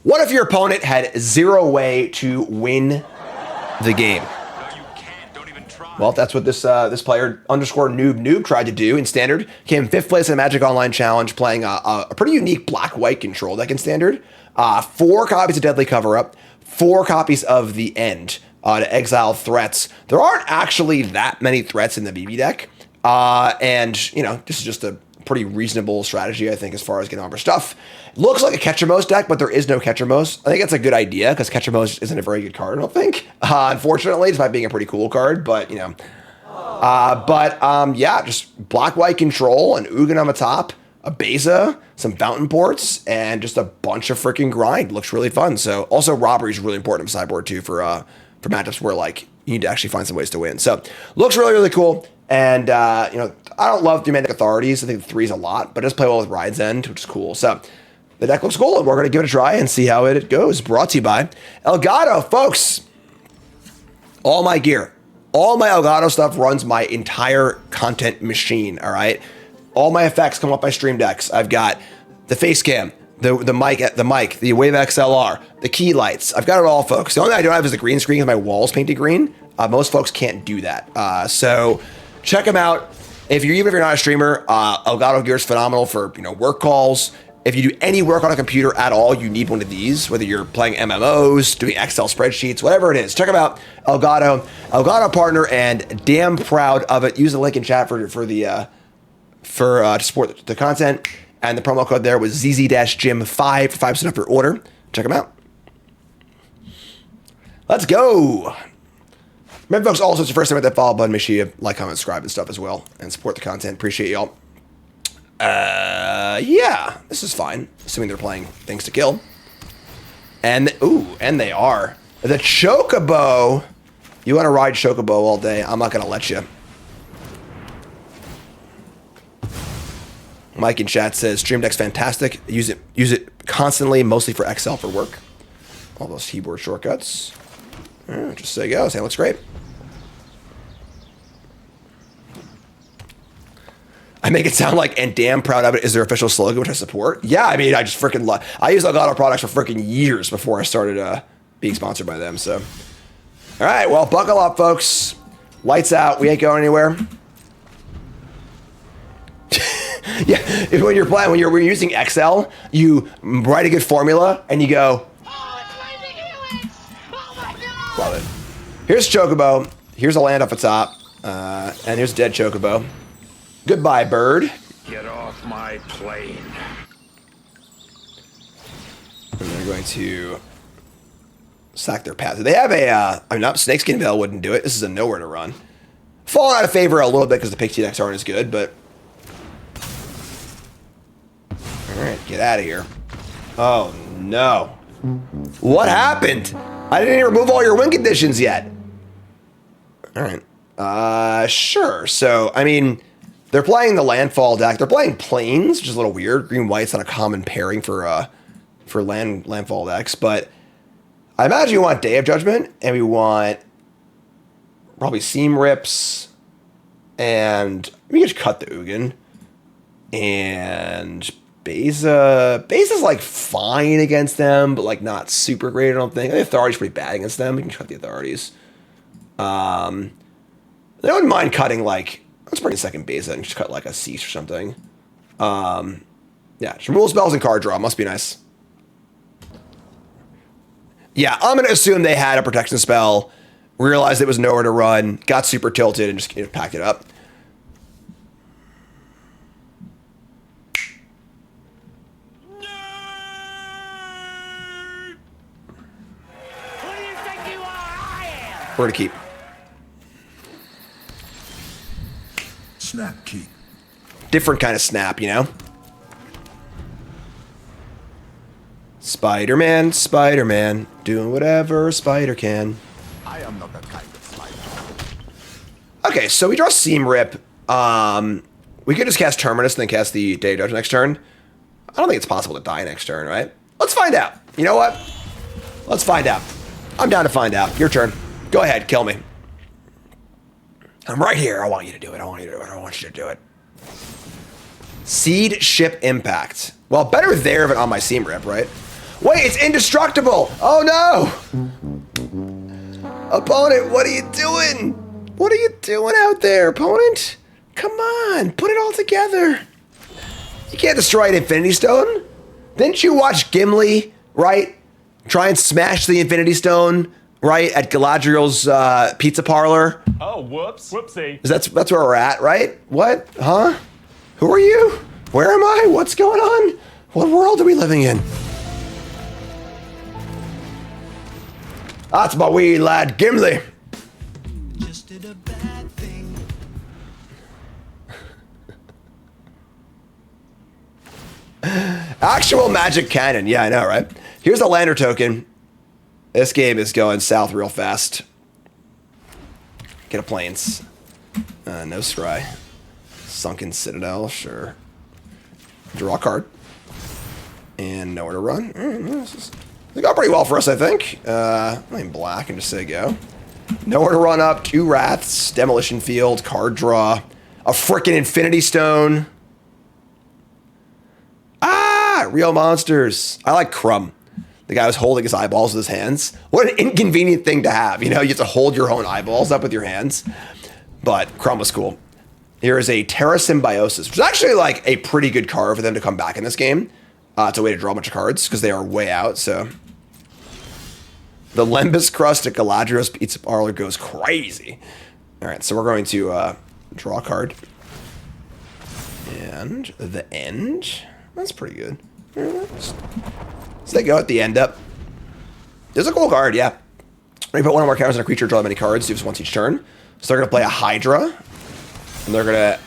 What if your opponent had zero way to win the game? Well, that's what this this player _noob tried to do in Standard. Came 5th place in a Magic Online Challenge, playing a pretty unique black-white control deck in Standard. 4 copies of Deadly Cover-Up, 4 copies of The End to exile threats. There aren't actually that many threats in the BB deck. And, you know, this is just a pretty reasonable strategy, I think, as far as getting armor stuff. Looks like a Ketchermos deck, but there is no Ketchermos. I think it's a good idea because Ketchermos isn't a very good card, I don't think. Unfortunately, despite being a pretty cool card, but, you know. Yeah, just black-white control, an Ugin on the top, a Beza, some Fountain Ports, and just a bunch of freaking grind. Looks really fun. So, also, robbery is really important in sideboard, too, for matchups where, like, you need to actually find some ways to win. So, looks really, really cool. And, you know, I don't love 3-mana authorities. I think 3 is a lot, but it does play well with Ride's End, which is cool. So, the deck looks cool, and we're going to give it a try and see how it goes. Brought to you by Elgato, folks. All my gear, all my Elgato stuff runs my entire content machine, all right? All my effects come off my stream decks. I've got the face cam, the mic, the Wave XLR, the key lights. I've got it all, folks. The only thing I don't have is the green screen because my wall's painted green. Most folks can't do that. So check them out. Even if you're not a streamer, Elgato gear is phenomenal for, you know, work calls. If you do any work on a computer at all, you need one of these, whether you're playing MMOs, doing Excel spreadsheets, whatever it is. Check them out, Elgato partner, and damn proud of it. Use the link in chat to support the content. And the promo code there was ZZ-Gym5 for 5% off your order. Check them out. Let's go. Remember, folks, also, it's your first time at that follow button. Make sure you like, comment, subscribe, and stuff as well, and support the content. Appreciate y'all. Yeah, this is fine. Assuming they're playing things to kill. And, and they are. The Chocobo. You want to ride Chocobo all day? I'm not going to let you. Mike in chat says, Stream Deck's fantastic. Use it constantly, mostly for Excel for work. All those keyboard shortcuts. Just so you go. That looks great. I make it sound like, and damn proud of it is their official slogan, which I support. Yeah, I mean, I just freaking love. I used Elgato products for freaking years before I started being sponsored by them. So, all right, well, buckle up, folks. Lights out. We ain't going anywhere. Yeah, when you're playing, when you're using Excel, you write a good formula and you go. Oh, my God. Love it. Here's Chocobo. Here's a land off the top, and here's a dead Chocobo. Goodbye, bird. Get off my plane. And they're going to sack their path. They have a, I mean, not Snakeskin Veil wouldn't do it. This is a nowhere to run. Falling out of favor a little bit because the Pixie decks aren't as good, but. All right, get out of here. Oh, no. What happened? I didn't even remove all your win conditions yet. All right. Sure. So, I mean, they're playing the Landfall deck. They're playing Plains, which is a little weird. Green-white's not a common pairing for Landfall decks, but I imagine you want Day of Judgment, and we want probably Seam Rips, and we can just cut the Ugin, and Beza's like fine against them, but like not super great, I don't think. The Authority's pretty bad against them. We can cut the Authorities. I wouldn't mind cutting like, let's bring a second Beza and just cut like a Cease or something. Yeah, just remove spells and card draw. Must be nice. Yeah, I'm going to assume they had a protection spell, realized it was nowhere to run, got super tilted, and just packed it up. We're going to keep. Snap keep. Different kind of snap, you know? Spider-Man, Spider-Man, doing whatever a spider can. I am not that kind of spider. Okay, so we draw Seam Rip. We could just cast Terminus and then cast the Day of Judgment next turn. I don't think it's possible to die next turn, right? Let's find out. You know what? Let's find out. I'm down to find out. Your turn. Go ahead, kill me. I'm right here. I want you to do it. I want you to do it. I want you to do it. Seed Ship Impact. Well, better there than on my Seam Rip, right? Wait, it's indestructible. Oh no. Opponent, what are you doing? What are you doing out there, opponent? Come on, put it all together. You can't destroy an Infinity Stone. Didn't you watch Gimli, right? Try and smash the Infinity Stone, right, at Galadriel's pizza parlor. Oh, whoops. Whoopsie. That's where we're at, right? What? Huh? Who are you? Where am I? What's going on? What world are we living in? That's my wee lad, Gimli. Just did a bad thing. Actual magic cannon. Yeah, I know, right? Here's a lander token. This game is going south real fast. Get a plains. No scry. Sunken Citadel, sure. Draw a card. And nowhere to run. They got pretty well for us, I think. I'm black and just say go. Nowhere to run up. 2 Wraths. Demolition Field. Card draw. A frickin' Infinity Stone. Ah! Real monsters. I like Crumb. The guy was holding his eyeballs with his hands. What an inconvenient thing to have. You know, you have to hold your own eyeballs up with your hands. But Crumb was cool. Here is a Terra Symbiosis, which is actually like a pretty good card for them to come back in this game. It's a way to draw a bunch of cards because they are way out, so. The Lembas Crust at Galadriel's Pizza Parlor goes crazy. All right, so we're going to draw a card. And the end. That's pretty good. So they go at the end up. There's a cool card, yeah. When you put one of our counters on a creature, draw that many cards, do this once each turn. So they're going to play a Hydra. And they're going to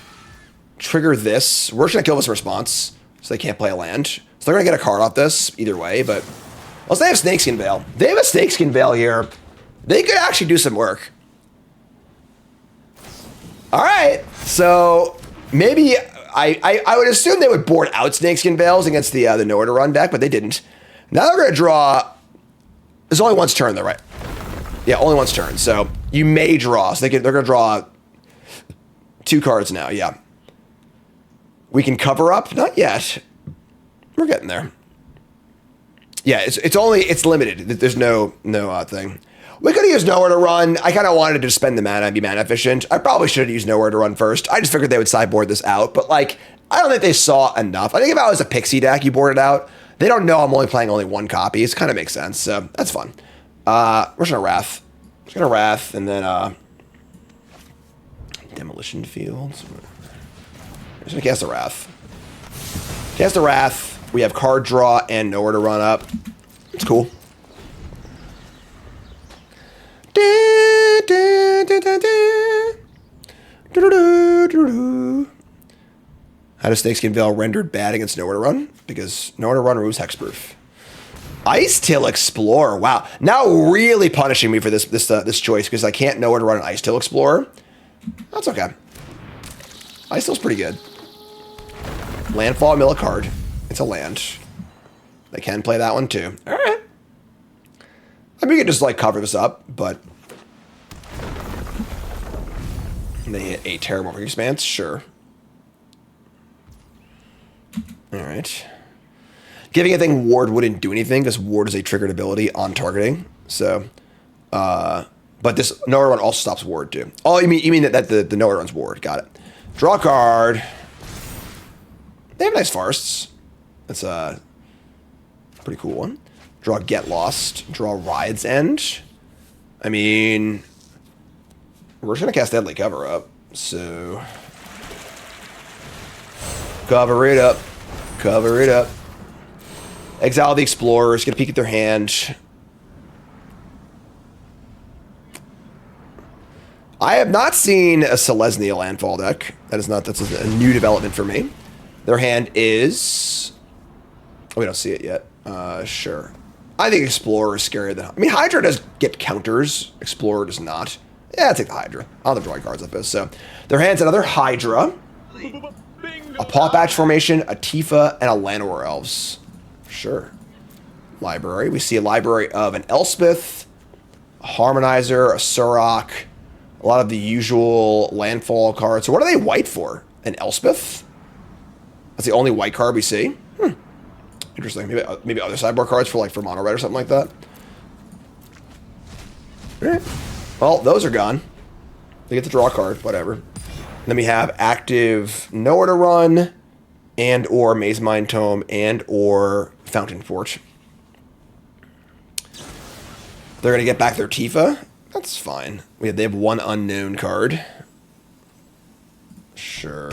trigger this. We're just going to kill this in response. So they can't play a land. So they're going to get a card off this either way. But unless they have Snakeskin Veil. They have a Snakeskin Veil here. They could actually do some work. All right. So maybe I would assume they would board out Snakeskin Veils against the Nowhere to Run deck, but they didn't. Now they're going to draw. There's only once turn though, right? Yeah, only once turn. So you may draw. So they're going to draw 2 cards now. Yeah. We can cover up. Not yet. We're getting there. Yeah, it's limited. There's no thing. We could have used Nowhere to Run. I kind of wanted to spend the mana and be mana efficient. I probably should have used Nowhere to Run first. I just figured they would sideboard this out. But like, I don't think they saw enough. I think if I was a Pixie deck, you board it out. They don't know I'm only playing only 1 copy. It kind of makes sense. So that's fun. We're just gonna Wrath. Just gonna Wrath and then Demolition Fields. Just gonna cast a Wrath. Cast a Wrath. We have card draw and Nowhere to Run up. It's cool. How does Snakeskin Veil rendered bad against Nowhere to Run? Because Nowhere to Run removes hexproof. Ice Till Explorer. Wow. Now really punishing me for this choice because I can't Nowhere to Run an Ice Till Explorer. That's okay. Ice Till's pretty good. Landfall, mill a card. It's a land. They can play that one too. All right. I mean, we could just like cover this up, but they hit a Terramorphic Expanse, sure. All right. Giving a thing Ward wouldn't do anything because Ward is a triggered ability on targeting. So, but this Nowhere Run also stops Ward too. Oh, you mean that the Nowhere Run's Ward? Got it. Draw a card. They have nice forests. That's a pretty cool one. Draw Get Lost. Draw Ride's End. I mean, we're just going to cast Deadly Cover Up. So, cover it up. Cover it up. Exile the Explorers. Get a peek at their hand. I have not seen a Selesnya Landfall deck. That's a new development for me. Their hand is... Oh, we don't see it yet. Sure. I think Explorer is scarier than... I mean, Hydra does get counters. Explorer does not. Yeah, I'll take the Hydra. I'll have drawing cards like this. So, their hand's another Hydra. A Paw Patch Formation, a Tifa, and a Llanowar Elves. Sure. Library. We see a library of an Elspeth, a Harmonizer, a Surok, a lot of the usual landfall cards. So what are they white for? An Elspeth? That's the only white card we see? Interesting. Maybe other sideboard cards for mono red or something like that. Alright. Well, those are gone. They get to draw a card, whatever. Then we have active Nowhere to Run, and or Maze Mind Tome, and or Fountain Fort. They're going to get back their Tifa. That's fine. They have one unknown card. Sure.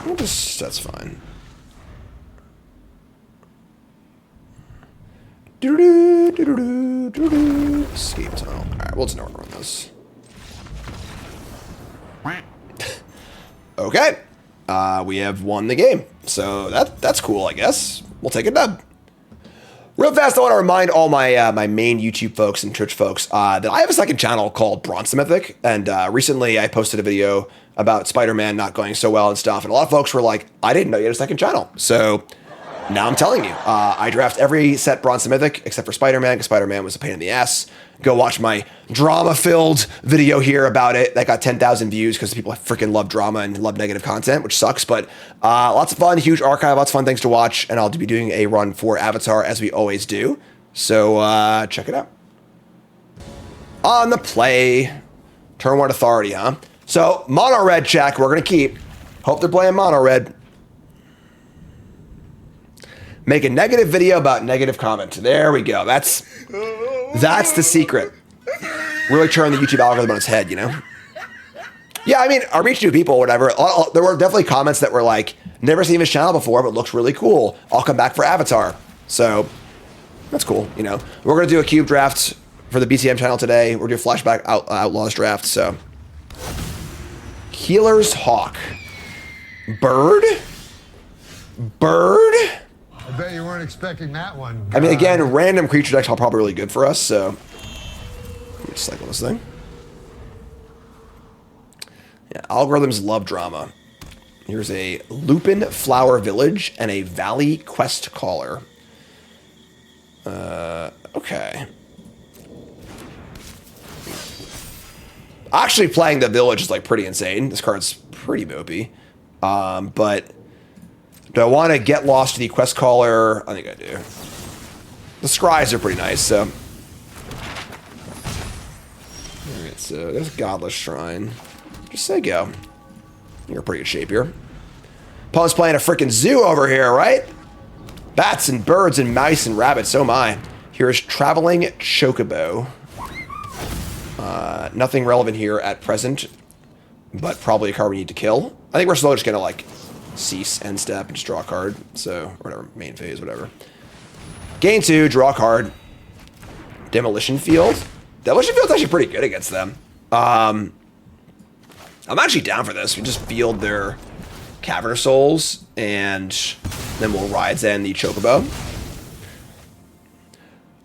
That's fine. Escape tunnel. Alright, we'll just know where to run this. Okay. We have won the game. So that's cool, I guess. We'll take a dub. Real fast, I want to remind all my my main YouTube folks and Twitch folks that I have a second channel called Bronze Mythic, and recently I posted a video about Spider-Man not going so well and stuff, and a lot of folks were like, I didn't know you had a second channel. So now I'm telling you, I draft every set Bronze Mythic except for Spider-Man, because Spider-Man was a pain in the ass. Go watch my drama-filled video here about it. That got 10,000 views because people freaking love drama and love negative content, which sucks. But lots of fun, huge archive, lots of fun things to watch. And I'll be doing a run for Avatar as we always do. So check it out. On the play, turn 1 authority, huh? So mono red check, we're going to keep. Hope they're playing mono red. Make a negative video about negative comment. There we go. That's the secret. Really turn the YouTube algorithm on its head, you know? Yeah, I mean, I reached new people, whatever. There were definitely comments that were like, never seen this channel before, but looks really cool. I'll come back for Avatar. So that's cool, you know? We're going to do a cube draft for the BTM channel today. We're doing a flashback Outlaws draft, so. Healer's Hawk. Bird? I bet you weren't expecting that one. I mean, again, random creature decks are probably really good for us, so. Let me cycle this thing. Yeah, algorithms love drama. Here's a Lupin Flower Village and a Valley Quest Caller. Okay. Actually, playing the village is like pretty insane. This card's pretty mopey. But do I want to get lost to the Quest Caller? I think I do. The scries are pretty nice, so. Alright, so there's Godless Shrine. Just say go. You're in pretty good shape here. Opponent's playing a freaking zoo over here, right? Bats and birds and mice and rabbits, so am I. Here's Traveling Chocobo. Nothing relevant here at present, but probably a card we need to kill. I think we're slowly just gonna like cease, end step, and just draw a card. So, whatever, main phase, whatever. Gain 2, draw a card. Demolition Field. Demolition Field's actually pretty good against them. I'm actually down for this. We just field their Cavernous Souls, and then we'll ride Zen the Chocobo.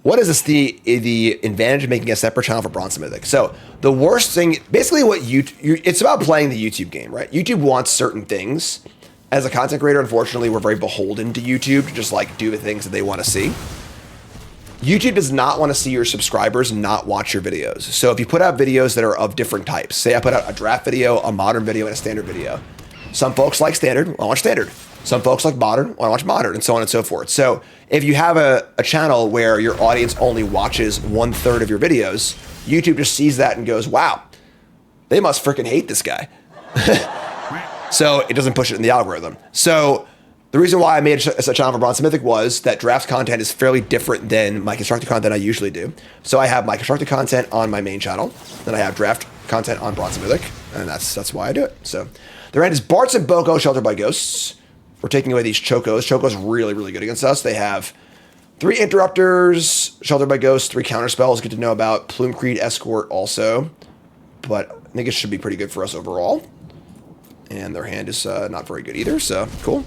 What is this? The advantage of making a separate channel for Bronze Mythic. So the worst thing, basically what it's about playing the YouTube game, right? YouTube wants certain things. As a content creator, unfortunately, we're very beholden to YouTube to just like do the things that they want to see. YouTube does not want to see your subscribers not watch your videos. So if you put out videos that are of different types, say I put out a draft video, a modern video, and a standard video. Some folks like standard, I watch standard. Some folks like modern, I watch modern, and so on and so forth. So if you have a channel where your audience only watches 1/3 of your videos, YouTube just sees that and goes, wow, they must freaking hate this guy. So it doesn't push it in the algorithm. So the reason why I made a channel for Bronze Mythic was that draft content is fairly different than my constructed content I usually do. So I have my constructed content on my main channel, then I have draft content on Bronze Mythic, and that's why I do it. So their end is Bart's and Boko, Sheltered by Ghosts. We're taking away these Chocos. Choco's really, really good against us. They have 3 Interrupters, Sheltered by Ghosts, 3 counter spells, good to know about. Plume Creed Escort also, but I think it should be pretty good for us overall. And their hand is not very good either, so cool.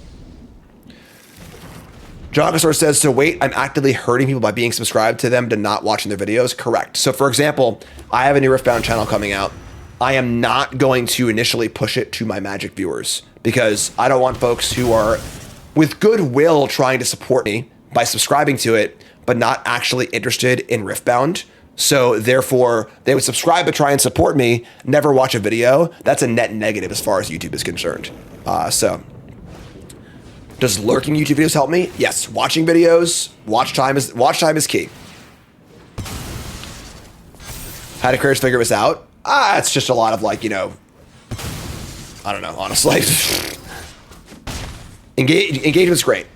Jogasaur says, so wait, I'm actively hurting people by being subscribed to them to not watching their videos? Correct. So for example, I have a new Riftbound channel coming out. I am not going to initially push it to my Magic viewers because I don't want folks who are with goodwill trying to support me by subscribing to it, but not actually interested in Riftbound. So therefore, they would subscribe but try and support me, never watch a video. That's a net negative as far as YouTube is concerned. So Does lurking YouTube videos help me? Yes. Watching videos, watch time is key. How do creators figure this out? It's just a lot of like, you know, I don't know, honestly. Engagement's great.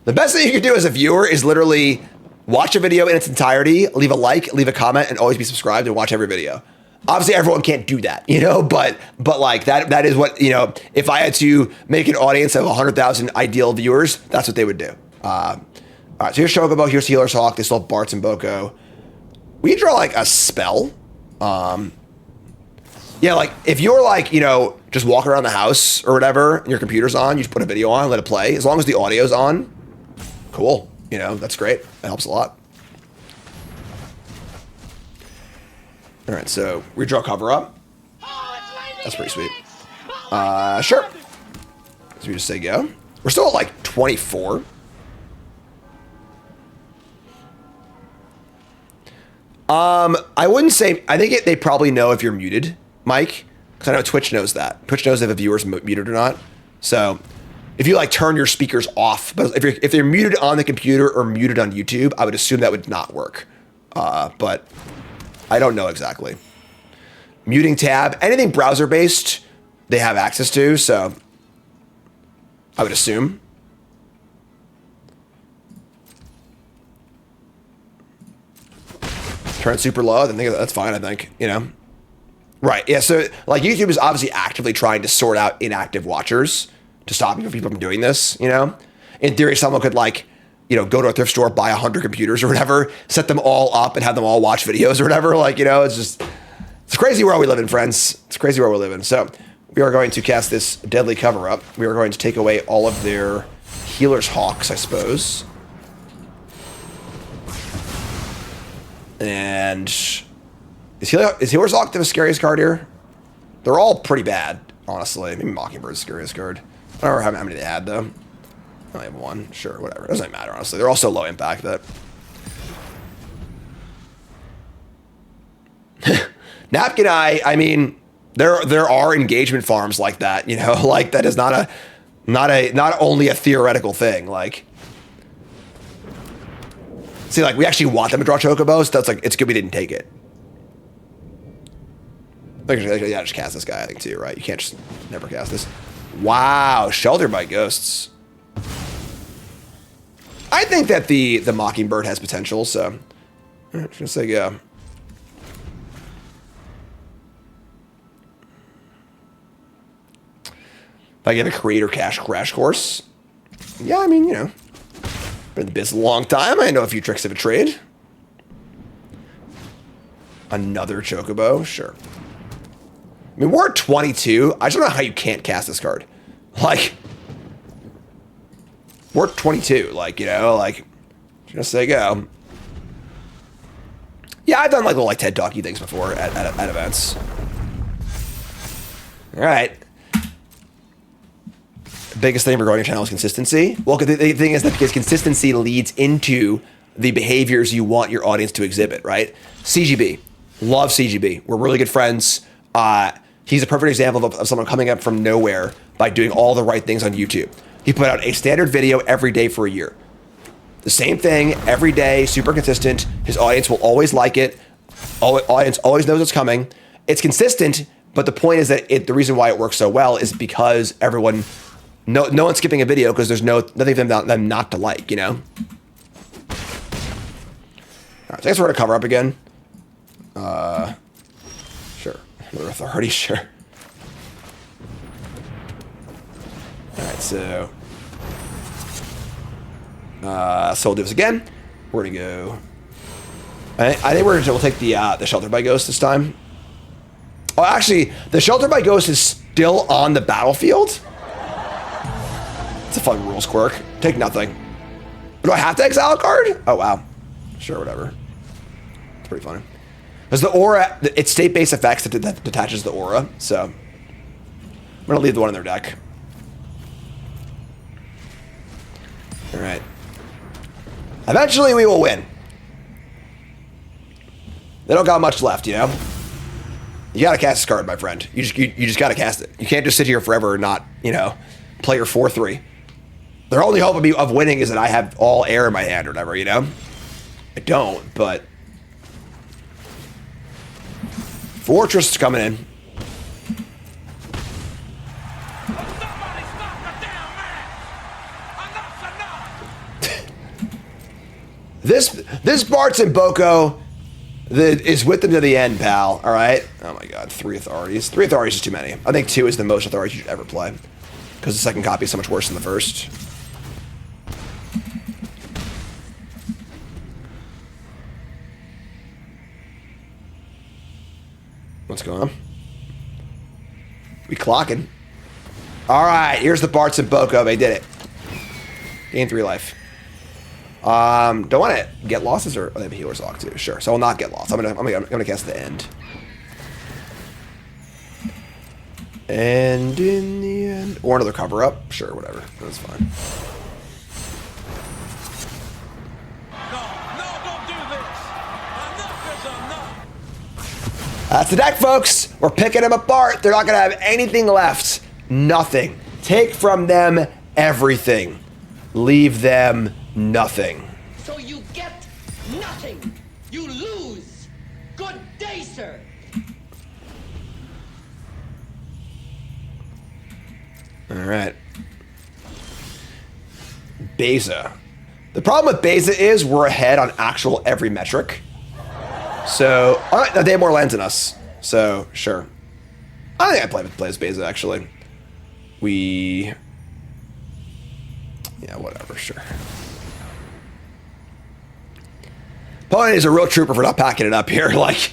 The best thing you can do as a viewer is literally watch a video in its entirety, leave a like, leave a comment, and always be subscribed and watch every video. Obviously, everyone can't do that, you know, but like that is what, you know, if I had to make an audience of 100,000 ideal viewers, that's what they would do. All right, so here's Chocobo, here's Healer's Hawk, they still have Bart's and Boko. We draw like a spell. Yeah, like if you're like, you know, just walking around the house or whatever, and your computer's on, you just put a video on, let it play. As long as the audio's on, cool. You know, that's great. That helps a lot. All right, so redraw cover up. That's pretty sweet. Sure. So we just say go. We're still at like 24. I wouldn't say, I think they probably know if you're muted, Mike, because I know Twitch knows that. Twitch knows if a viewer's muted or not. So if you like turn your speakers off, but if they're muted on the computer or muted on YouTube, I would assume that would not work. But I don't know exactly. Muting tab, anything browser based, they have access to, so I would assume. Turn it super low, then that's fine, I think, you know? Right, yeah, so like YouTube is obviously actively trying to sort out inactive watchers to stop people from doing this, you know? In theory, someone could like, you know, go to a thrift store, buy 100 computers or whatever, set them all up and have them all watch videos or whatever. Like, you know, it's a crazy world we live in, friends. It's a crazy world we live in. So we are going to cast this Deadly Cover Up. We are going to take away all of their Healer's Hawks, I suppose. And is Healer's Hawk the scariest card here? They're all pretty bad, honestly. Maybe Mockingbird's the scariest card. I don't know how many they had, though. I only have one. Sure, whatever. It doesn't matter, honestly. They're all so low impact that... Napkin Eye, I mean, there are engagement farms like that, you know? Like, that is not only a theoretical thing. Like... See, like, we actually want them to draw Chocobos. That's like, it's good we didn't take it. Yeah, just cast this guy, I think, too, right? You can't just never cast this. Wow, Sheltered by Ghosts. I think that the Mockingbird has potential, so I'm just gonna say go. If I get a Creator Cash Crash Course, yeah, I mean, you know, been in the business a long time. I know a few tricks of a trade. Another Chocobo, sure. I mean, we're at 22. I just don't know how you can't cast this card. Like, we're at 22. Like, you know, like, just say go. Yeah, I've done like little like TED Talky things before at events. All right. Biggest thing regarding your channel is consistency. Well, the thing is that because consistency leads into the behaviors you want your audience to exhibit, right? CGB. Love CGB. We're really good friends. He's a perfect example of someone coming up from nowhere by doing all the right things on YouTube. He put out a standard video every day for a year. The same thing every day, super consistent. His audience will always like it. Audience always knows it's coming. It's consistent, but the point is that the reason why it works so well is because everyone... No one's skipping a video because there's nothing for them not to like, you know? All right, so I guess we're going to cover up again. Sure. Another authority, sure. All right, so... so we'll do this again. We're going to go... I think we'll take the Shelter by Ghost this time. Oh, actually, the Shelter by Ghost is still on the battlefield? It's a fun rules quirk. Take nothing. Do I have to exile a card? Oh, wow. Sure, whatever. It's pretty funny. Because the aura, it's state-based effects that detaches the aura, so I'm going to leave the one in their deck. All right. Eventually, we will win. They don't got much left, you know? You got to cast this card, my friend. You just got to cast it. You can't just sit here forever and not, you know, play your 4-3. Their only hope of winning is that I have all air in my hand or whatever, you know? I don't, but... Fortress is coming in. This Bart's and Boko is with them to the end, pal. All right. Oh my God, 3 authorities. 3 authorities is too many. I think 2 is the most authorities you should ever play, because the second copy is so much worse than the first. What's going on? We clocking. All right, here's the Bart's and Boko. They did it. Gain 3 life. Don't want to get losses, or they have a healer's lock too. Sure, so I'll not get lost. I'm gonna cast the end. And in the end, or another cover up. Sure, whatever. That's fine. No, don't do this. Enough is enough. That's the deck, folks. We're picking them apart. They're not gonna have anything left. Nothing. Take from them everything. Leave them nothing. So you get nothing. You lose. Good day, sir. All right. Beza. The problem with Beza is we're ahead on actual every metric. So, all right, they have more lands than us. So, sure. I think I play as Beza, actually. Yeah, whatever, sure. Opponent is a real trooper for not packing it up here. Like,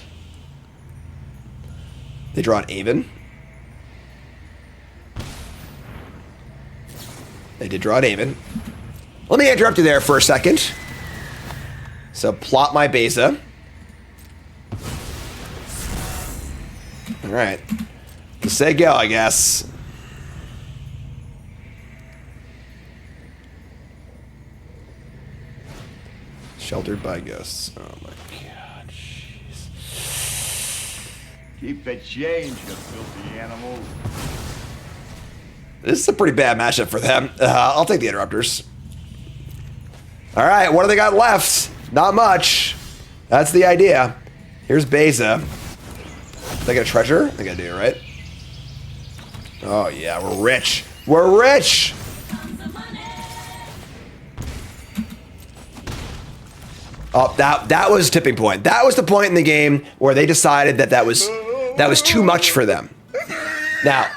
they draw an Avon. They did draw an Avon. Let me interrupt you there for a second. So, plot my Beza. All right. To say go, I guess. Sheltered by ghosts. Oh my God, jeez. Keep the change, you filthy animal. This is a pretty bad matchup for them. I'll take the interrupters. All right, what do they got left? Not much. That's the idea. Here's Beza. They got a treasure? They gotta do it, right? Oh yeah, we're rich. We're rich! Oh, that was tipping point. That was the point in the game where they decided that was too much for them. Now,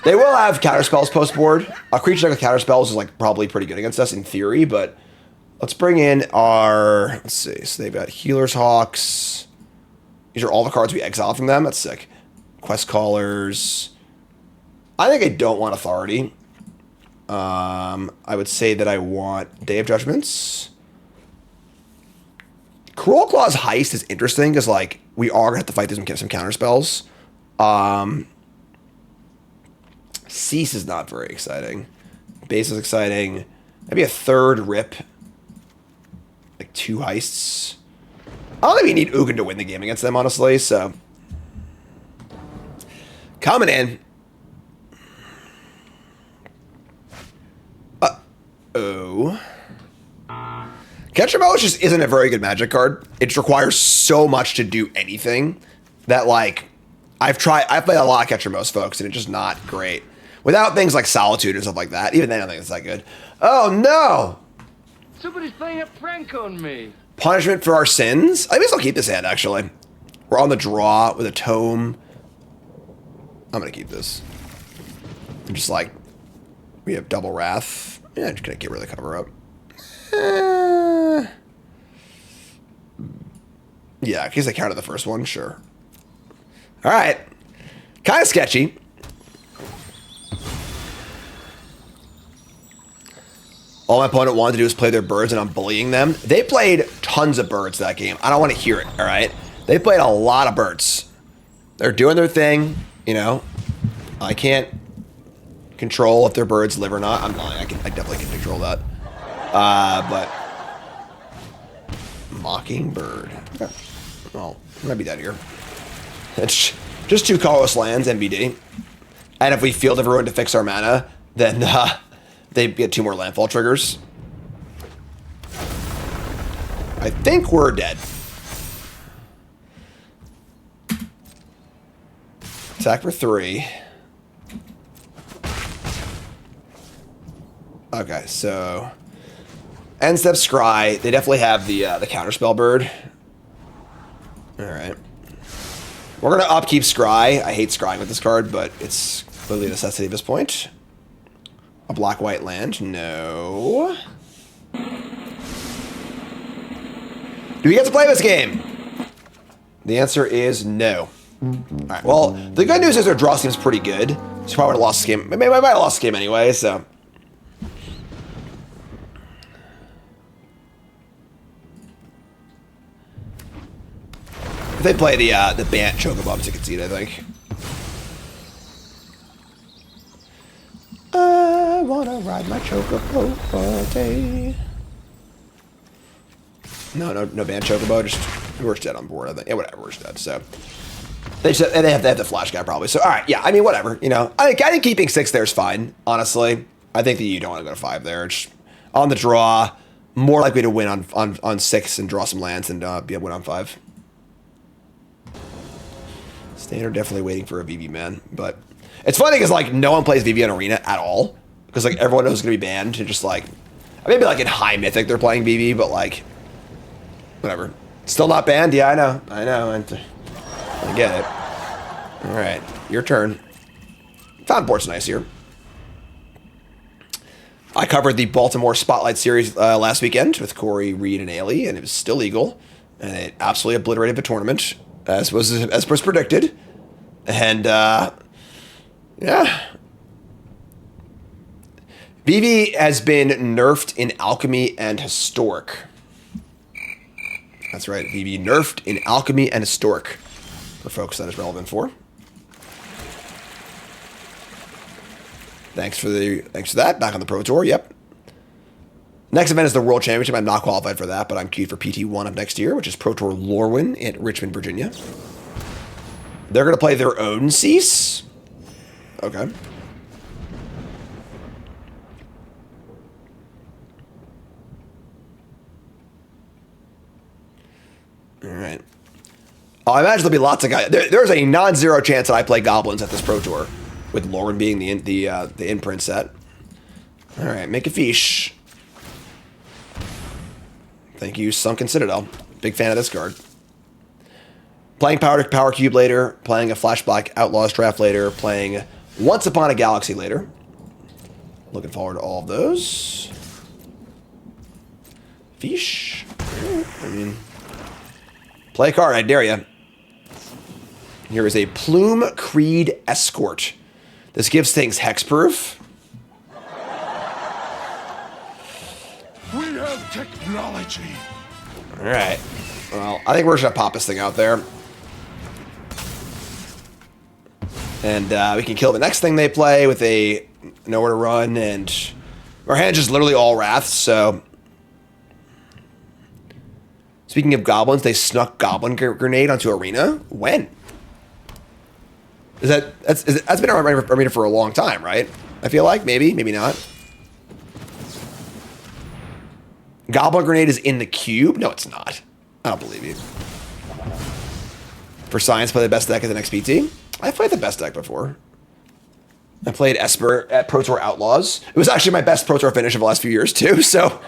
they will have counterspells post board. A creature like with counterspells is like probably pretty good against us in theory, but let's bring in our, let's see. So they've got Healer's Hawks. These are all the cards we exiled from them. That's sick. Quest Callers. I think I don't want Authority. I would say that I want Day of Judgments. Cruel Claw's Heist is interesting because, like, we are going to have to fight these and get some counterspells. Cease is not very exciting. Base is exciting. Maybe a third Rip. Like 2 heists. I don't think we need Ugin to win the game against them, honestly, so. Coming in. Uh-oh. Ketchamo just isn't a very good Magic card. It just requires so much to do anything that, like, I've played a lot of Ketchamos, folks, and it's just not great. Without things like Solitude and stuff like that. Even then, I don't think it's that good. Oh, no! Somebody's playing a prank on me. Punishment for our sins? I guess I'll keep this hand, actually. We're on the draw with a tome. I'm going to keep this. I'm just like, we have double Wrath. Yeah, I'm just going to get rid of the cover up. Yeah, in case I counted the first one, sure. All right. Kind of sketchy. All my opponent wanted to do was play their birds, and I'm bullying them. They played tons of birds that game. I don't want to hear it, all right? They played a lot of birds. They're doing their thing, you know. I can't control if their birds live or not. I'm lying. I definitely can control that. But Mockingbird. Well, I might be dead here. It's just 2 colorless lands, NBD. And if we field everyone to fix our mana, then They get 2 more landfall triggers. I think we're dead. Attack for 3. Okay, so end step scry. They definitely have the counterspell bird. All right, we're gonna upkeep scry. I hate scrying with this card, but it's clearly a necessity at this point. A black-white land? No. Do we get to play this game? The answer is no. All right. Well, the good news is our draw seems pretty good. So probably would have lost this game. Maybe I might have lost this game anyway. So. If they play the Bant Chocobobs, you can see it, I think. I wanna ride my Chocobo all day. No Bant Chocobo, just we're dead on board, I think. Yeah, whatever, we're dead, so. They have the flash guy probably. So, alright, yeah, I mean, whatever, you know. I think keeping 6 there is fine, honestly. I think that you don't want to go to 5 there. It's on the draw, more likely to win on 6 and draw some lands than be able to win on 5. Standard definitely waiting for a VV man, but it's funny because like no one plays VV in Arena at all because like everyone knows it's gonna be banned and just like maybe like in high mythic they're playing VV, but like whatever. Still not banned? Yeah, I know. I get it. All right, your turn. Fountain Port's nice here. I covered the Baltimore Spotlight Series last weekend with Corey, Reed, and Ailey, and it was still legal, and it absolutely obliterated the tournament. As was predicted. And, yeah. VV has been nerfed in Alchemy and Historic. That's right, VV nerfed in Alchemy and Historic. For folks that is relevant for. Thanks for that. Back on the Pro Tour, yep. Next event is the World Championship. I'm not qualified for that, but I'm queued for PT1 of next year, which is Pro Tour Lorwyn in Richmond, Virginia. They're going to play their own Cease. Okay. All right. I imagine there'll be lots of guys. There's a non-zero chance that I play Goblins at this Pro Tour, with Lorwyn being the imprint set. All right, make a fish. Thank you, Sunken Citadel. Big fan of this card. Playing Power Cube later, playing a Flash Black Outlaws draft later, playing Once Upon a Galaxy later. Looking forward to all of those. Fish. I mean, play a card, I dare you. Here is a Plume Creed Escort. This gives things hexproof. We have technology. All right. Well, I think we're just gonna pop this thing out there, and we can kill the next thing they play with a nowhere to run, and our hand just literally all wraths. So, speaking of goblins, they snuck Goblin Grenade onto Arena. When? That's been on Arena for a long time, right? I feel like maybe not. Goblin Grenade is in the cube? No, it's not. I don't believe you. For science, play the best deck at the next PT. I've played the best deck before. I played Esper at Pro Tour Outlaws. It was actually my best Pro Tour finish of the last few years, too. So,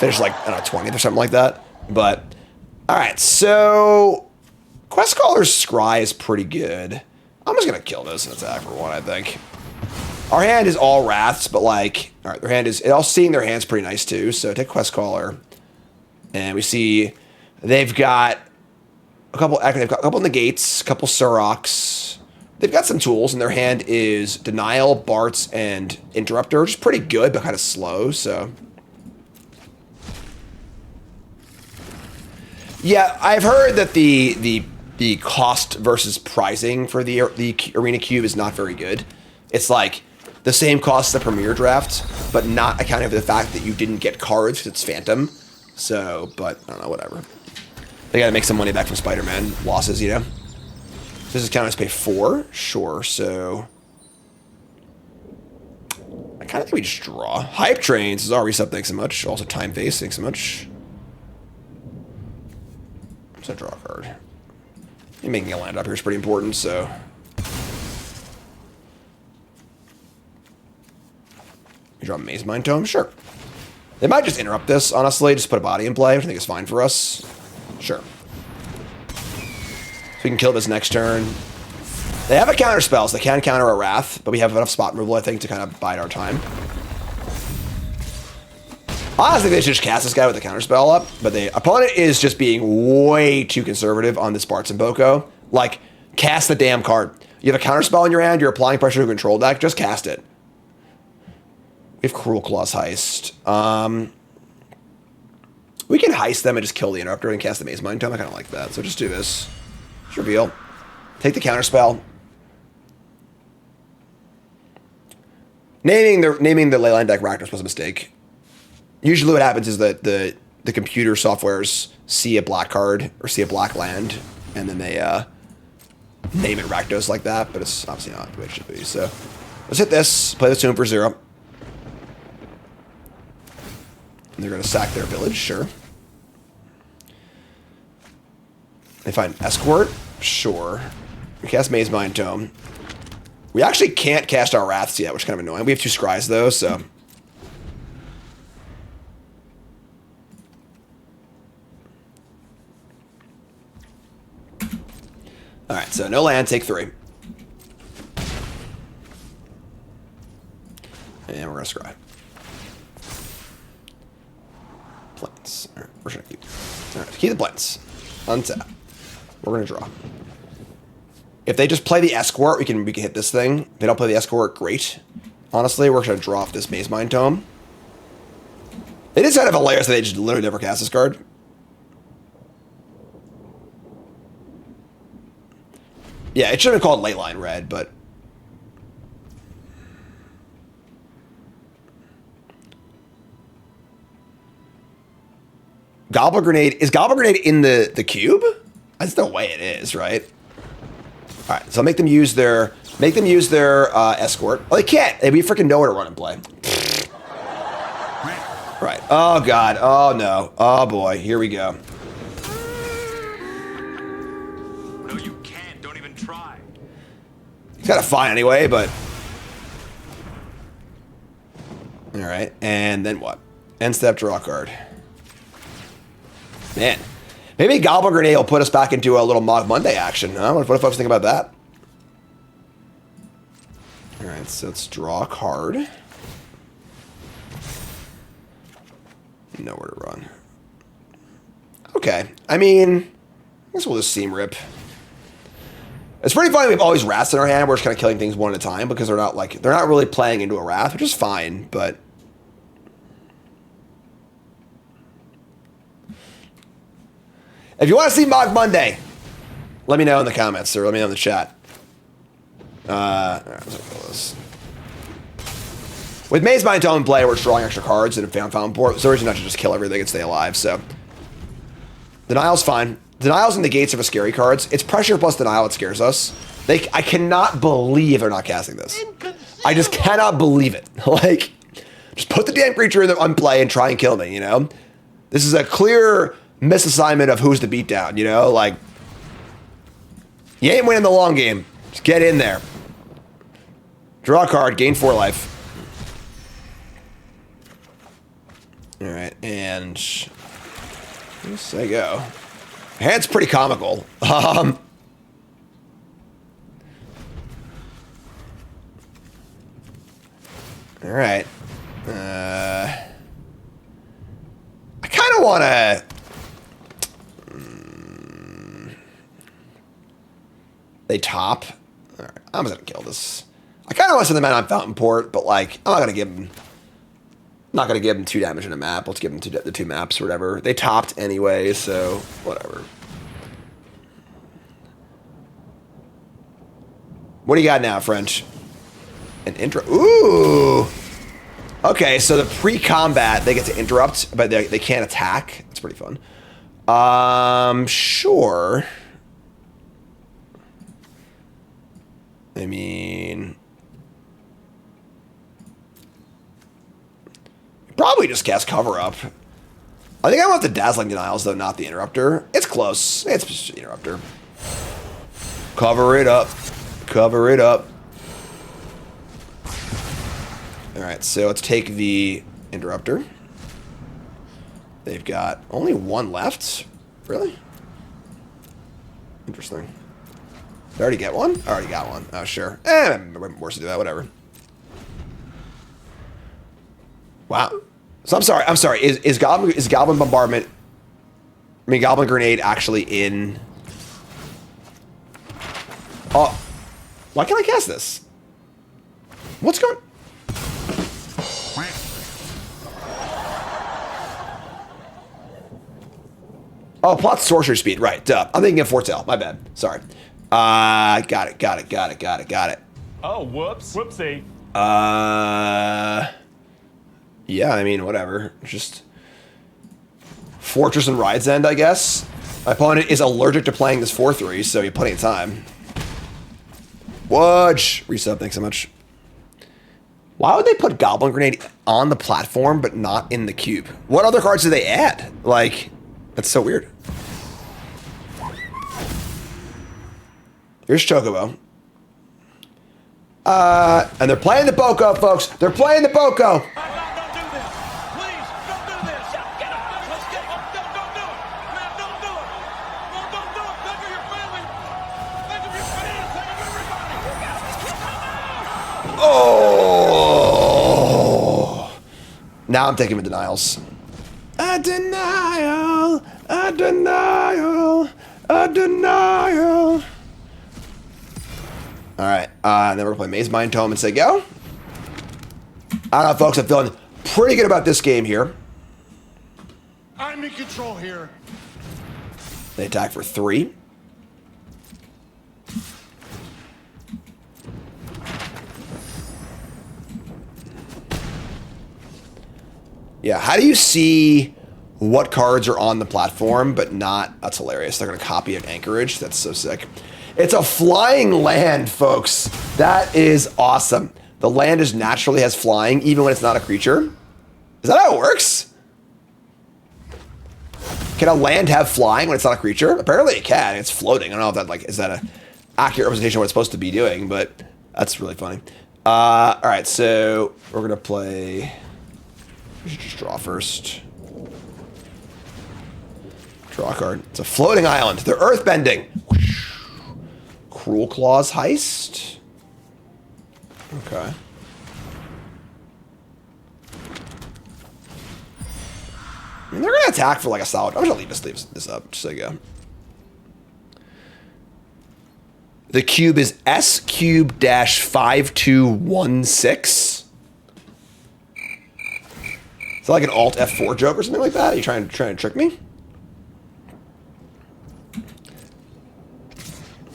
finished like, I don't know, 20th or something like that. But, all right. So, Quest Caller's Scry is pretty good. I'm just going to kill this and attack for 1, I think. Our hand is all Wraths, but like, all right, their hand is, all seeing their hand's pretty nice too. So take Quest Caller, and we see they've got a couple Negates, a couple Surocs. They've got some tools, and their hand is Denial, Barts, and Interrupter, which is pretty good, but kind of slow. So yeah, I've heard that the cost versus pricing for the Arena Cube is not very good. It's like the same cost as the Premier Draft, but not accounting for the fact that you didn't get cards because it's Phantom. So, but I don't know, whatever. They got to make some money back from Spider-Man losses, you know? So this is counting as pay 4? Sure, so I kind kind of think we just draw. Hype Trains is already reset, thanks so much. Also Time Face, thanks so much. I'm just gonna draw a card. And making a land up here is pretty important, so. You draw Maze Mind Tome? Sure. They might just interrupt this, honestly. Just put a body in play, which I think is fine for us. Sure. So we can kill this next turn. They have a counter spell, so they can counter a Wrath, but we have enough spot removal, I think, to kind of bide our time. I honestly think they should just cast this guy with a counter spell up, but the opponent is just being way too conservative on this Bartz and Boko. Like, cast the damn card. You have a counter spell in your hand, you're applying pressure to a control deck, just cast it. We have Cruel Claws Heist. We can heist them and just kill the Interrupter and cast the Maze Mind Tome. I kind of like that, so just do this. Just reveal. Take the counter spell. Naming the Leyline deck Rakdos was a mistake. Usually what happens is that the computer softwares see a black card or see a black land, and then they name it Rakdos like that, but it's obviously not the way it should be. So let's hit this, play the Tomb for 0. And they're going to sack their village, sure. They find Escort, sure. We cast Maze Mind Tome. We actually can't cast our Wraths yet, which is kind of annoying. We have 2 Scries, though, so. Alright, so no land, take 3. And we're going to Scry. Plants. Alright, we're just going to keep. Alright, keep the plants. Untap. We're going to draw. If they just play the Escort, we can hit this thing. If they don't play the Escort, great. Honestly, we're going to draw off this Maze Mind Tome. It is kind of hilarious that they just literally never cast this card. Yeah, it should have been called Leyline Red, but... Goblin Grenade. Is Goblin Grenade in the cube? That's the way it is, right? All right, so make them use their Escort. Oh, they can't. We freaking know where to run and play. Right. Oh god. Oh no. Oh boy. Here we go. No, you can't. Don't even try. He's got a fine anyway, but all right. And then what? End step, draw a card. Man. Maybe Goblin Grenade will put us back into a little Mog Monday action, huh? What do folks think about that? Alright, so let's draw a card. Nowhere to run. Okay. I mean, I guess we'll just Seam Rip. It's pretty funny we have all these Wraths in our hand. We're just kind of killing things one at a time because they're not really playing into a Wrath, which is fine, but... If you want to see Mog Monday, let me know in the comments or let me know in the chat. Alright, let's kill this. With Maze Mind Tome in play, we're drawing extra cards and a Fountain Port. So there's no reason not to just kill everything and stay alive. So Denial's fine. Denial's in the gates of a scary cards. It's pressure plus denial that scares us. I cannot believe they're not casting this. I just cannot believe it. Like, just put the damn creature on play and try and kill me, you know? This is a clear misassignment of who's the beatdown, you know? Like, you ain't winning the long game. Just get in there. Draw a card, gain 4 life. Alright, and there you go. Hand's pretty comical. Alright. I kind of want to... They top. All right, I'm just gonna kill this. I kind of want to send them out on Fountain Port, but like, I'm not gonna give them. Not gonna give them 2 damage in a map. Let's give them the 2 maps or whatever. They topped anyway, so whatever. What do you got now, French? An intro. Ooh. Okay, so the pre-combat they get to interrupt, but they can't attack. It's pretty fun. Sure. I mean, Probably just cast Cover Up. I think I want the Dazzling Denials, though, not the Interrupter. It's close. It's just the Interrupter. Cover it up. Cover it up. Alright, so let's take the Interrupter. They've got only one left? Really? Interesting. Did I already get one? I already got one. Oh, sure. Worse to do that, whatever. Wow. So I'm sorry. Is Goblin Bombardment, I mean Goblin Grenade actually in? Oh, why can't I cast this? What's going? Oh, plot sorcery speed, right? Duh. I'm thinking of Foretell. My bad. Sorry. Got it. Oh, whoops. Whoopsie. Yeah, I mean, whatever. Just Fortress and Ride's End, I guess. My opponent is allergic to playing this 4-3, so you have plenty of time. Wudge! Resub, thanks so much. Why would they put Goblin Grenade on the platform, but not in the cube? What other cards do they add? Like, that's so weird. Here's Chocobo. And they're playing the Boko, folks. They're playing the Boko. Don't do this. Please, don't do this. Get up. Let's get up. Don't do it. Man, don't do it. No, don't do it. Think of your family. Think of your fans. Think of everybody. Oh. Now I'm taking the denials. A denial. A denial. A denial. Alright, and then we're going to play Maze Mind Tome and say go. I don't know, folks. I'm feeling pretty good about this game here. I'm in control here. They attack for 3. Yeah, how do you see what cards are on the platform, but not... That's hilarious. They're going to copy an Anchorage. That's so sick. It's a flying land, folks. That is awesome. The land is naturally has flying, even when it's not a creature. Is that how it works? Can a land have flying when it's not a creature? Apparently it can. It's floating. I don't know if that like is that an accurate representation of what it's supposed to be doing, but that's really funny. All right, so we're gonna play. We should just draw first. Draw a card. It's a floating island. They're earthbending. Cruel Claws Heist. Okay. I mean, they're gonna attack for like a solid. I'm gonna leave this up just so you go. The cube is S cube dash 5216. Is that like an Alt F4 joke or something like that? Are you trying to trick me?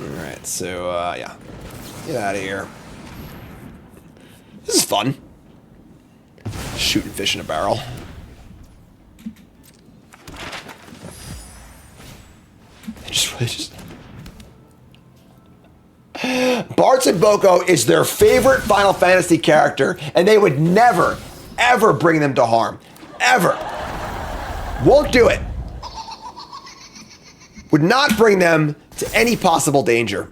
Alright, so, yeah. Get out of here. This is fun. Shooting fish in a barrel. Just... Bart and Boko is their favorite Final Fantasy character, and they would never, ever bring them to harm. Ever. Won't do it. Would not bring them to any possible danger.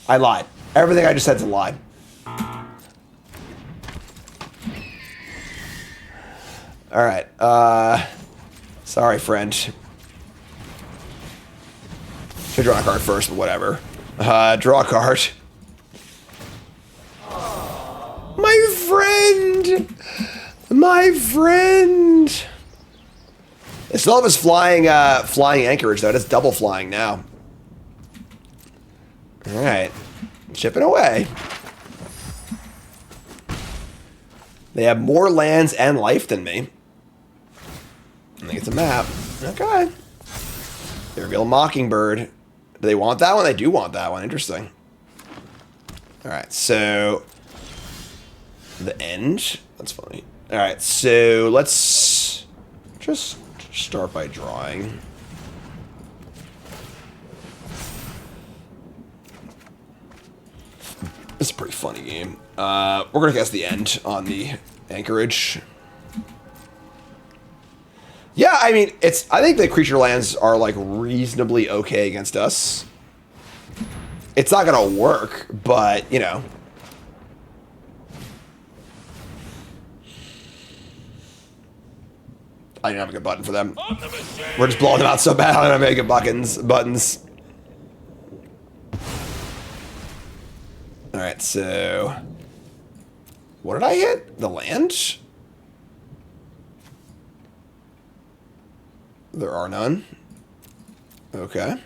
I lied. Everything I just said is a lie. All right. Sorry, friend. Should draw a card first, but whatever. Draw a card. My friend! My friend! It still have his flying anchorage, though. It's double flying now. Alright. Chipping away. They have more lands and life than me. I think it's a map. Okay. They reveal Mockingbird. Do they want that one? They do want that one. Interesting. Alright, so... The end? That's funny. Alright, so let's just start by drawing. It's a pretty funny game. We're going to guess the end on the anchorage. Yeah, I mean, I think the creature lands are, like, reasonably okay against us. It's not going to work, but, you know. I didn't have a good button for them. We're just blowing them out so bad. I don't have any good buttons. All right, so what did I hit? The land? There are none. Okay.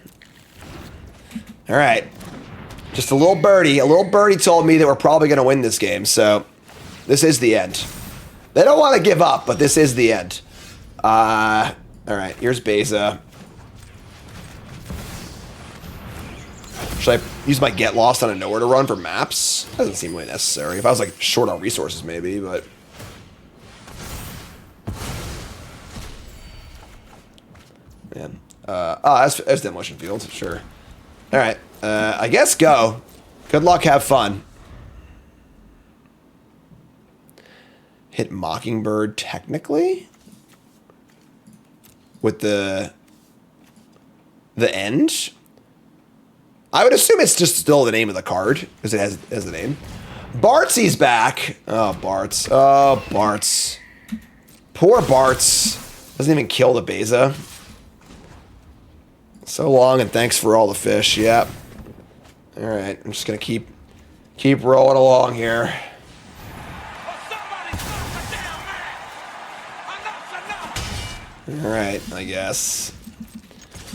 All right. Just a little birdie. A little birdie told me that we're probably going to win this game, so this is the end. They don't want to give up, but this is the end. All right, here's Beza. Should I use my get lost on a nowhere to run for maps? Doesn't seem really necessary. If I was like short on resources, maybe, but. Man. That's demolition field, sure. All right, I guess go. Good luck, have fun. Hit Mockingbird technically? With the end? I would assume it's just still the name of the card, because it has the name. Bartsy's back. Oh, Bart's. Oh, Bart's. Poor Bart's. Doesn't even kill the Beza. So long, and thanks for all the fish. Yep. Alright, I'm just gonna keep rolling along here. Alright, I guess.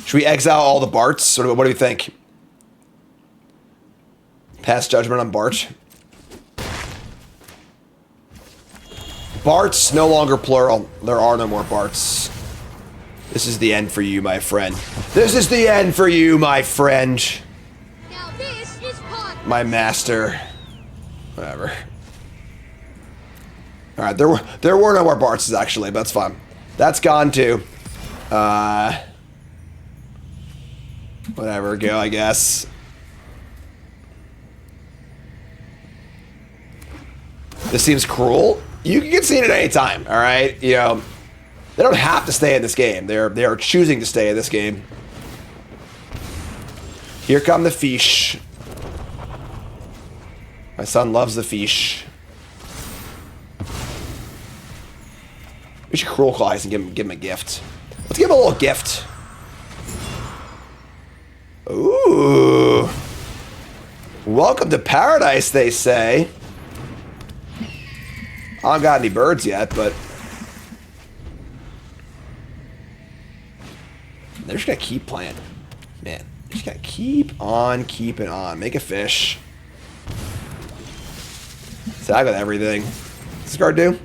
Should we exile all the Barts? Or what do we think? Pass judgment on Bart. Barts, no longer plural. There are no more Barts. This is the end for you, my friend. This is the end for you, my friend. Now this is part. My master. Whatever. Alright, there were no more Barts, actually, but that's fine. That's gone too. Whatever, go, I guess. This seems cruel. You can concede at any time, all right? You know, they don't have to stay in this game. They are choosing to stay in this game. Here come the fish. My son loves the fish. We should Cruel Claw and give him a gift. Let's give him a little gift. Ooh. Welcome to paradise, they say. I don't got any birds yet, but they're just gonna keep playing. Man, they're just gonna keep on keeping on. Make a fish. Sag with everything. What's this card do?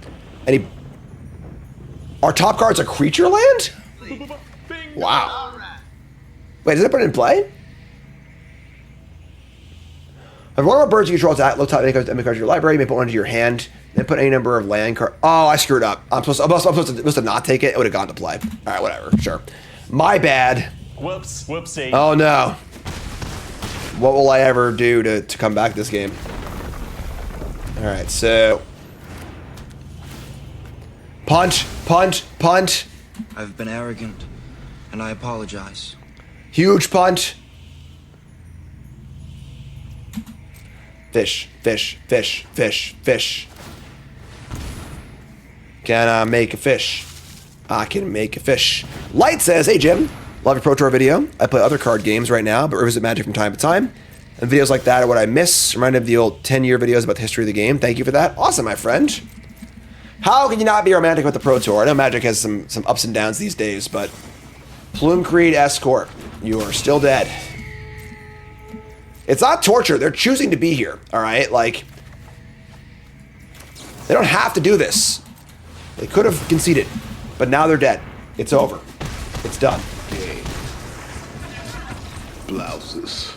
Any... Our top card's a creature land? Wow. Wait, does it put it in play? If one of our birds you control attack, low top any cards in your library, you may put one into your hand, then put any number of land cards. Oh, I screwed up. I'm supposed to not take it. It would have gone to play. All right, whatever. Sure. My bad. Whoops. Whoopsie. Oh, no. What will I ever do to come back this game? All right, so... Punch, punch, punch. I've been arrogant, and I apologize. Huge punch. Fish, fish, fish, fish, fish. Can I make a fish? I can make a fish. Light says, hey Jim, love your Pro Tour video. I play other card games right now, but revisit Magic from time to time. And videos like that are what I miss. Reminded of the old 10-year videos about the history of the game. Thank you for that. Awesome, my friend. How can you not be romantic with the Pro Tour? I know Magic has some ups and downs these days, but Plume Creed Escort, you are still dead. It's not torture. They're choosing to be here, all right? Like, they don't have to do this. They could have conceded, but now they're dead. It's over. It's done. Blouses.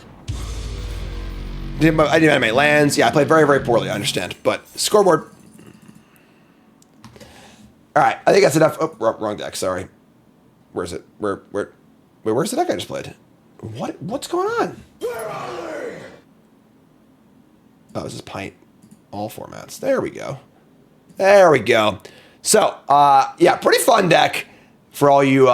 I didn't have any lands. Yeah, I played very, very poorly, I understand. But scoreboard. All right, I think that's enough. Oh, wrong deck, sorry. Where is it? Where's the deck I just played? What's going on? Where are they? Oh, this is Pint. All formats. There we go. There we go. So, yeah, pretty fun deck for all you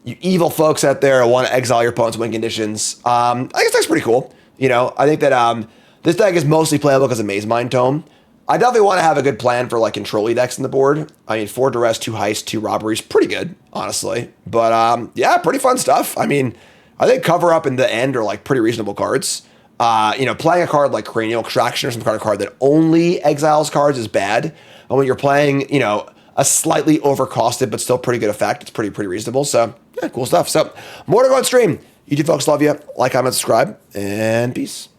you evil folks out there who want to exile your opponent's win conditions. I guess that's pretty cool. You know, I think that this deck is mostly playable because of Maze Mind Tome. I definitely want to have a good plan for like control-y decks in the board. I mean, 4 duress, 2 heist, 2 robberies, pretty good, honestly. But yeah, pretty fun stuff. I mean, I think cover up in the end are like pretty reasonable cards. You know, playing a card like Cranial Extraction or some kind of card that only exiles cards is bad. And when you're playing, you know, a slightly overcosted but still pretty good effect, it's pretty reasonable. So yeah, cool stuff. So more to go on stream. YouTube folks, love you. Like, comment, subscribe, and peace.